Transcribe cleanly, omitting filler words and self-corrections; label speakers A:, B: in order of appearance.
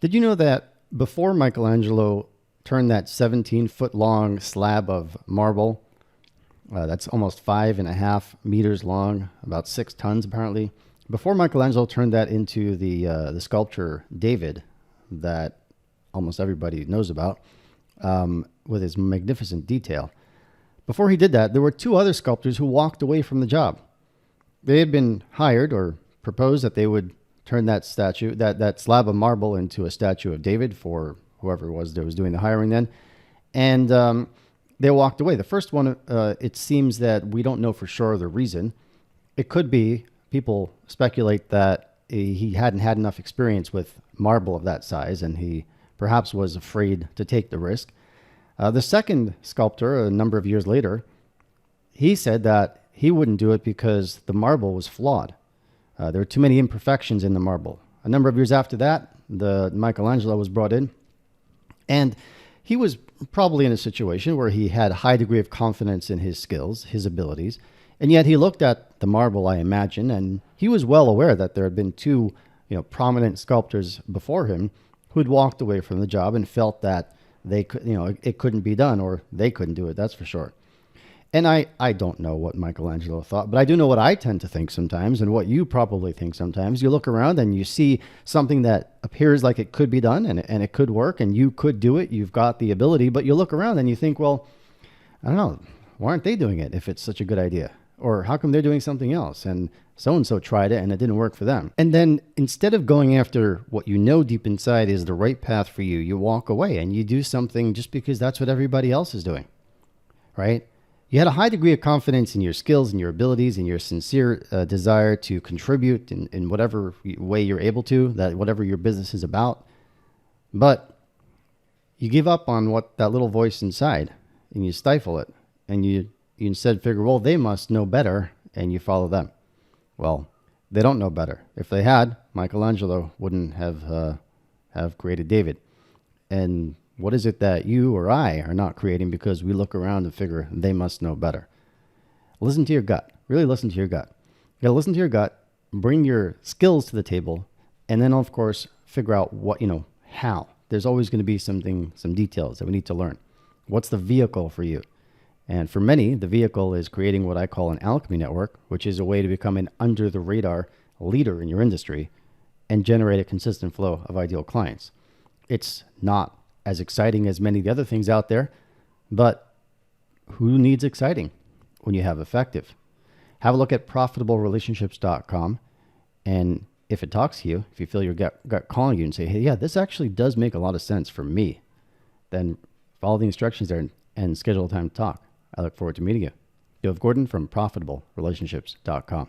A: Did you know that before Michelangelo turned that 17-foot long slab of marble, that's almost 5.5 meters long, about 6 tons apparently. Before Michelangelo turned that into the sculpture David, that almost everybody knows about, with his magnificent detail. Before he did that, there were two other sculptors who walked away from the job. They had been hired or proposed that they would turn that statue, that slab of marble, into a statue of David for whoever it was that was doing the hiring then. And they walked away. The first one, it seems that we don't know for sure the reason. It could be, people speculate that he hadn't had enough experience with marble of that size and he perhaps was afraid to take the risk. The second sculptor, a number of years later, he said that he wouldn't do it because the marble was flawed. There were too many imperfections in the marble. A number of years after that, the Michelangelo was brought in, and he was probably in a situation where he had a high degree of confidence in his skills, his abilities, and yet he looked at the marble, I imagine, and he was well aware that there had been two, prominent sculptors before him who had walked away from the job and felt that they could, it couldn't be done, or they couldn't do it. That's for sure. And I don't know what Michelangelo thought, but I do know what I tend to think sometimes, and what you probably think sometimes. You look around and you see something that appears like it could be done, and it could work, and you could do it. You've got the ability, but you look around and you think, well, I don't know, why aren't they doing it if it's such a good idea? Or how come they're doing something else? And so-and-so tried it and it didn't work for them. And then instead of going after what you know deep inside is the right path for you, you walk away and you do something just because that's what everybody else is doing, right? You had a high degree of confidence in your skills and your abilities and your sincere desire to contribute in whatever way you're able to, that whatever your business is about. But you give up on what that little voice inside and you stifle it, and you instead figure, well, they must know better, and you follow them. Well, they don't know better. If they had, Michelangelo wouldn't have created David. And what is it that you or I are not creating because we look around and figure they must know better? Listen to your gut. Really listen to your gut. You got to listen to your gut, bring your skills to the table, and then, of course, figure out what, how. There's always going to be some details that we need to learn. What's the vehicle for you? And for many, the vehicle is creating what I call an alchemy network, which is a way to become an under-the-radar leader in your industry and generate a consistent flow of ideal clients. It's not as exciting as many of the other things out there, but who needs exciting when you have effective? Have a look at profitablelationships.com, and if it talks to you, if you feel your gut calling you and say, hey, yeah, this actually does make a lot of sense for me, then follow the instructions there and schedule a time to talk. I look forward to meeting you. Dove Gordon from profitablelationships.com.